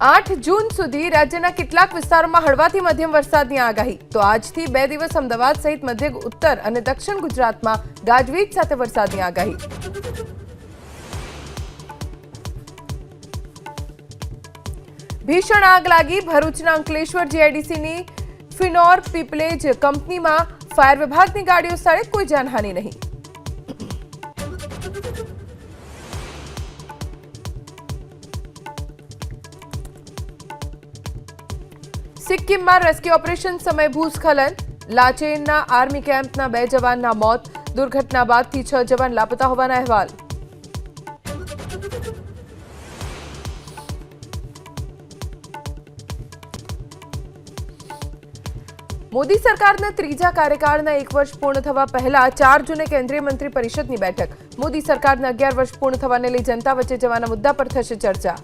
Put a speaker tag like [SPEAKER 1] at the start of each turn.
[SPEAKER 1] आठ जून સુધી રાજ્યના કેટલાક વિસ્તારોમાં હળવાથી મધ્યમ વરસાદની આગાહી। તો આજથી 2 દિવસ અમદાવાદ સહિત મધ્ય ઉત્તર અને દક્ષિણ ગુજરાતમાં ગાજવીજ સાથે વરસાદની આગાહી। ભીષણ આગ લાગી ભરૂચના અંકલેશ્વર જીઆઈડીસીની ફિનોર પીપલેજ કંપનીમાં ફાયર વિભાગની ગાડીઓ સ્થળે કોઈ જાનહાનિ નહીં। સિક્કિમમાં રેસ્ક્યુ ઓપરેશન સમયે ભૂસ્ખલન, લાચેનના આર્મી કેમ્પના 2 જવાનના મોત। દુર્ઘટના બાદથી 6 જવાન લાપતા હોવાના અહેવાલ। મોદી સરકારના ત્રીજા કાર્યકાળના 1 વર્ષ પૂર્ણ થવા પહેલા 4 જૂને કેન્દ્રીય મંત્રી પરિષદની બેઠક। મોદી સરકારના 11 વર્ષ પૂર્ણ થવાને લઈ જનતા વચ્ચે જવાના મુદ્દા પર થશે ચર્ચા।